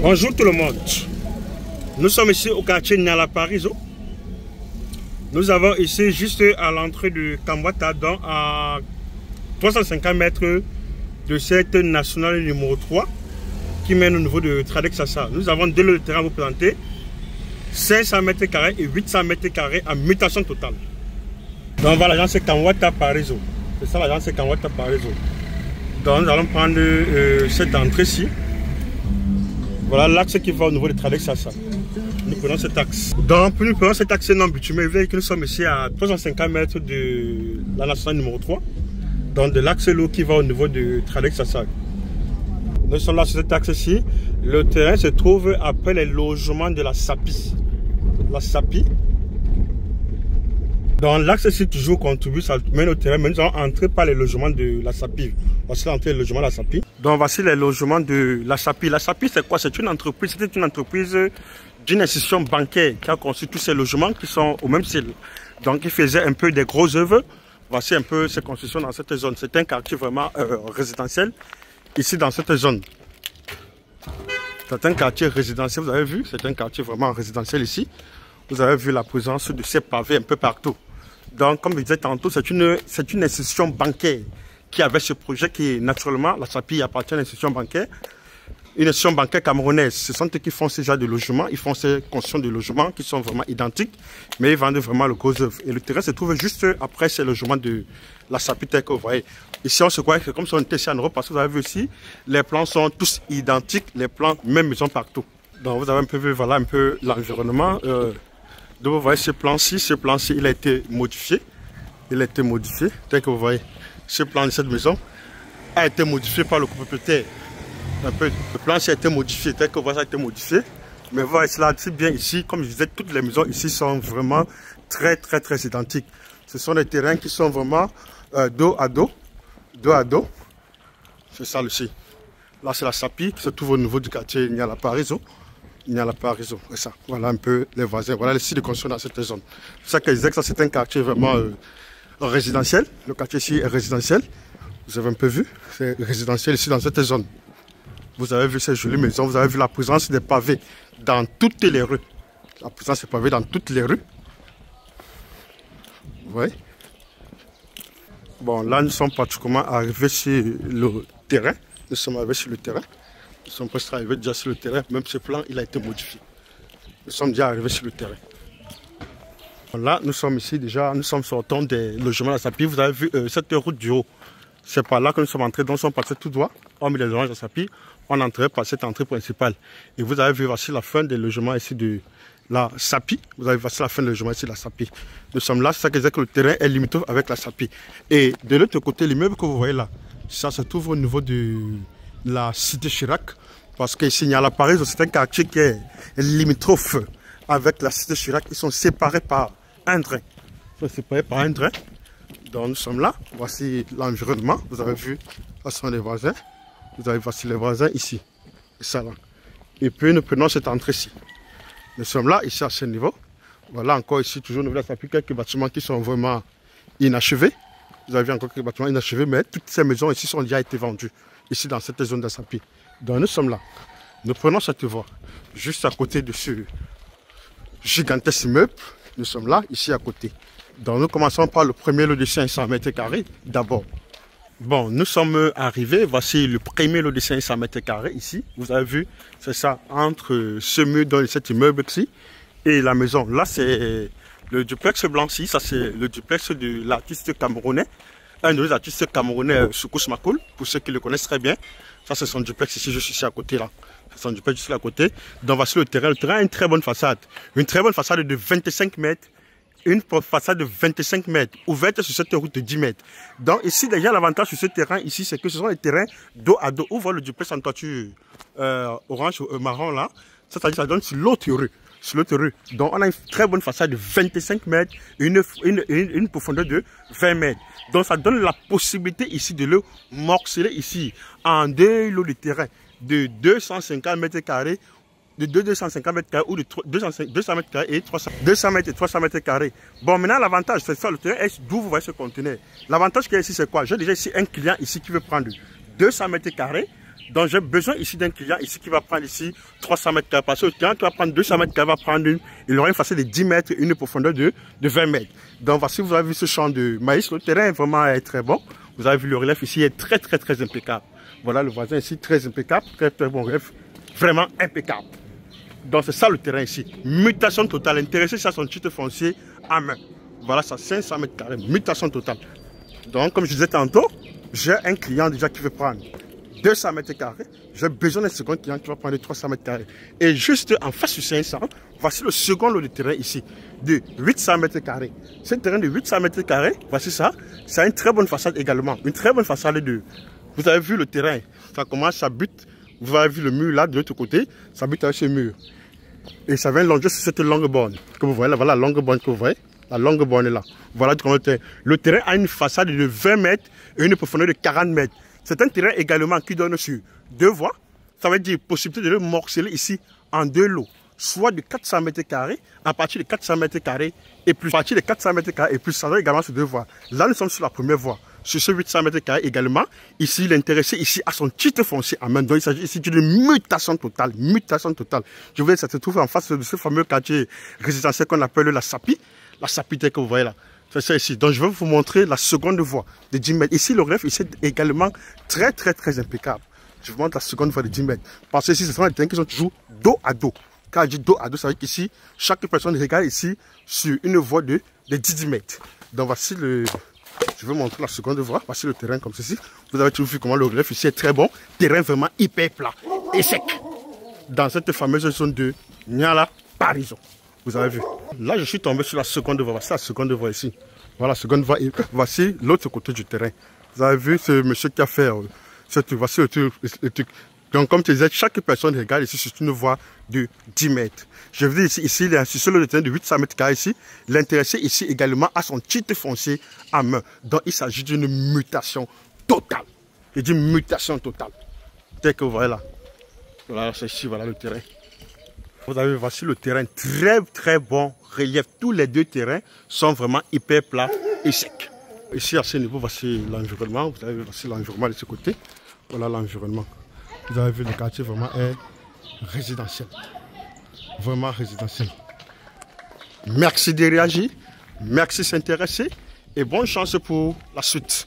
Bonjour tout le monde. Nous sommes ici au quartier Niala Parizeau. Nous avons ici juste à l'entrée de Kamwata, donc à 350 mètres de cette nationale numéro 3 qui mène au niveau de Tradex-Sassa. Nous avons deux lots de terrain à vous présenter, 500 mètres carrés et 800 mètres carrés en mutation totale. Donc voilà, l'agence Kamwata Parizeau. C'est ça l'agence Kamwata Parizeau. Donc nous allons prendre cette entrée-ci. Voilà l'axe qui va au niveau de Tradex-Sassa. Nous prenons cet axe. Donc nous prenons cet axe non bitumé. Vous voyez que nous sommes ici à 350 mètres de la nationale numéro 3. Donc de l'axe lourd qui va au niveau de Tradex-Sassa. Nous sommes là sur cet axe-ci. Le terrain se trouve après les logements de la SAPI. La SAPI. Dans l'axe-ci, toujours contribue, ça mène au terrain, mais nous allons entrer par les logements de la SAPI. Voici l'entrée des logements de la SAPI. Donc voici les logements de la SAPI. La SAPI, c'est quoi? C'est une entreprise, c'était une entreprise d'une institution bancaire qui a construit tous ces logements qui sont au même style. Donc il faisait un peu des gros œuvres. Voici un peu ces constructions dans cette zone. C'est un quartier vraiment résidentiel, ici dans cette zone. C'est un quartier résidentiel, vous avez vu, c'est un quartier vraiment résidentiel ici. Vous avez vu la présence de ces pavés un peu partout. Donc, comme je disais tantôt, c'est une institution bancaire qui avait ce projet qui, naturellement, la SAPI appartient à une institution bancaire. Une institution bancaire camerounaise. Ce sont eux qui font ces genres de logements. Ils font ces constructions de logements qui sont vraiment identiques, mais ils vendent vraiment le gros œuvre. Et le terrain se trouve juste après ces logements de la SAPI tel que vous voyez. Ici, on se croit que comme si on était ici en Europe, parce que vous avez vu ici, les plans sont tous identiques, les plans, même maison partout. Donc, vous avez un peu vu, voilà un peu l'environnement. Donc vous voyez ce plan-ci, il a été modifié. Il a été modifié, tel que vous voyez. Ce plan de cette maison a été modifié par le propriétaire. Un peu, le plan-ci a été modifié, tel que vous voyez, ça a été modifié. Mais vous voyez cela, c'est bien ici, comme je disais, toutes les maisons ici sont vraiment très identiques. Ce sont des terrains qui sont vraiment dos à dos. C'est ça ici. Là c'est la SAPI qui se trouve au niveau du quartier Niala Parizeau. Niala Parizeau, c'est ça. Voilà un peu les voisins. Voilà les sites de construction dans cette zone. C'est ça que je disais que ça c'est un quartier vraiment résidentiel. Le quartier ici est résidentiel. Vous avez un peu vu, c'est résidentiel ici dans cette zone. Vous avez vu ces jolies maisons, vous avez vu la présence des pavés dans toutes les rues. La présence des pavés dans toutes les rues. Vous voyez? Bon, là nous sommes pratiquement arrivés sur le terrain. Nous sommes arrivés sur le terrain. Nous sommes presque arrivés déjà sur le terrain, même ce plan il a été modifié. Nous sommes déjà arrivés sur le terrain. Là, nous sommes ici déjà, nous sommes sortant des logements de la SAPI. Vous avez vu cette route du haut. C'est par là que nous sommes entrés, donc nous sommes passés tout droit. On met les logements de la SAPI, on entrait par cette entrée principale. Et vous avez vu voici la fin des logements ici de la SAPI. Vous avez vu voici la fin des logements ici de la SAPI. Nous sommes là, c'est ça qui veut dire que le terrain est limitrophe avec la SAPI. Et de l'autre côté, l'immeuble que vous voyez là, ça se trouve au niveau de la cité Chirac, parce qu'ici Niala Parizeau, c'est un quartier qui est limitrophe avec la cité Chirac. Ils sont séparés par un train. Ils sont séparés par un train. Donc nous sommes là. Voici l'environnement. Vous avez vu, ce sont les voisins. Vous avez voici les voisins ici. Et ça là. Et puis nous prenons cette entrée-ci. Nous sommes là, ici à ce niveau. Voilà encore ici, toujours nous avons quelques bâtiments qui sont vraiment inachevés. Vous avez vu encore quelques bâtiments inachevés, mais toutes ces maisons ici sont déjà été vendues. Ici dans cette zone de SAPI. Donc nous sommes là. Nous prenons cette voie juste à côté de ce gigantesque immeuble. Nous sommes là, ici à côté. Donc nous commençons par le premier lot de 500 mètres carrés d'abord. Bon, nous sommes arrivés. Voici le premier lot de 500 mètres carrés ici. Vous avez vu, c'est ça, entre ce mur dans cet immeuble ici et la maison. Là, c'est le duplex blanc-ci. Ça, c'est le duplex de l'artiste camerounais. Un de nos artistes camerounais, Soukous Makoul, pour ceux qui le connaissent très bien. Ça, c'est son duplex ici, juste ici à côté là. C'est son duplex juste à côté. Donc, voici le terrain. Le terrain a une très bonne façade. Une très bonne façade de 25 mètres. Une façade de 25 mètres, ouverte sur cette route de 10 mètres. Donc, ici, déjà, l'avantage sur ce terrain, ici, c'est que ce sont des terrains dos à dos. On voit le duplex en toiture orange, marron là. C'est-à-dire que ça donne sur l'autre rue. Sur l'autre rue. Donc, on a une très bonne façade de 25 mètres et une profondeur de 20 mètres. Donc, ça donne la possibilité ici de le morceler ici en deux lots de terrain de 250 mètres carrés, de 250 mètres carrés ou de 200 mètres carrés et 200 mètres et 300 mètres carrés. Bon, maintenant, l'avantage, c'est ça, le terrain est d'où vous voyez ce conteneur. L'avantage qu'il y a ici, c'est quoi? J'ai déjà ici un client ici qui veut prendre 200 mètres carrés Donc j'ai besoin ici d'un client ici qui va prendre ici 300 mètres carrés. Parce que le client qui va prendre 200 mètres carrés va prendre il aura une facette de 10 mètres et une profondeur de 20 mètres. Donc voici, vous avez vu ce champ de maïs. Le terrain est vraiment très bon. Vous avez vu le relief ici est très impeccable. Voilà le voisin ici, très impeccable, très bon relief, vraiment impeccable. Donc c'est ça le terrain ici. Mutation totale, intéressé sur son titre foncier à main. Voilà ça, 500 mètres carrés, mutation totale. Donc comme je disais tantôt, j'ai un client déjà qui veut prendre 200 mètres carrés. J'ai besoin d'un second client qui va prendre 300 mètres carrés. Et juste en face du 500, voici le second lot de terrain ici, de 800 mètres carrés. Ce terrain de 800 mètres carrés, voici ça. Ça a une très bonne façade également. Une très bonne façade de... Vous avez vu le terrain, ça commence, ça bute. Vous avez vu le mur là, de l'autre côté, ça bute avec ce mur. Et ça vient longer sur cette longue borne que vous voyez là. Voilà la longue borne que vous voyez. La longue borne est là. Voilà le terrain. Le terrain a une façade de 20 mètres et une profondeur de 40 mètres. C'est un terrain également qui donne sur 2 voies. Ça veut dire possibilité de le morceler ici en 2 lots. Soit de 400 mètres carrés, à partir de 400 mètres carrés et plus. À partir de 400 mètres carrés et plus, ça donne également sur 2 voies. Là, nous sommes sur la première voie. Sur ce 800 mètres carrés également, ici, il est intéressé ici à son titre foncier en main. Donc, il s'agit ici d'une mutation totale. Mutation totale. Je vous dis, ça se trouve en face de ce fameux quartier résidentiel qu'on appelle la Sapi. La Sapi, que vous voyez là. C'est ça ici. Donc, je vais vous montrer la seconde voie de 10 mètres. Ici, le relief ici est également très impeccable. Je vous montre la seconde voie de 10 mètres. Parce que ici, ce sont des terrains qui sont toujours dos à dos. Quand je dis dos à dos, ça veut dire qu'ici, chaque personne regarde ici sur une voie de 10 mètres. Donc, voici le... Je vais montrer la seconde voie. Voici le terrain comme ceci. Vous avez toujours vu comment le relief ici est très bon. Terrain vraiment hyper plat et sec. Dans cette fameuse zone de Niala Parison. Vous avez vu. Là, je suis tombé sur la seconde voie. Voici la seconde voie ici. Voilà la seconde voie. Et voici l'autre côté du terrain. Vous avez vu ce monsieur qui a fait voici le truc. Donc, comme tu disais, chaque personne regarde ici sur une voie de 10 mètres. Je vous dis ici, il est sur le terrain de 800 mètres carrés ici. L'intéressé ici également à son titre foncier à main. Donc, il s'agit d'une mutation totale. Je dis mutation totale. Tel que vous voyez là. Voilà, c'est ici, voilà le terrain. Vous avez, voici le terrain, très bon relief. Tous les 2 terrains sont vraiment hyper plats et secs. Ici, à ce niveau, voici l'environnement. Vous avez, voici l'environnement de ce côté. Voilà l'environnement. Vous avez vu, le quartier vraiment est résidentiel. Vraiment résidentiel. Merci de réagir. Merci de s'intéresser. Et bonne chance pour la suite.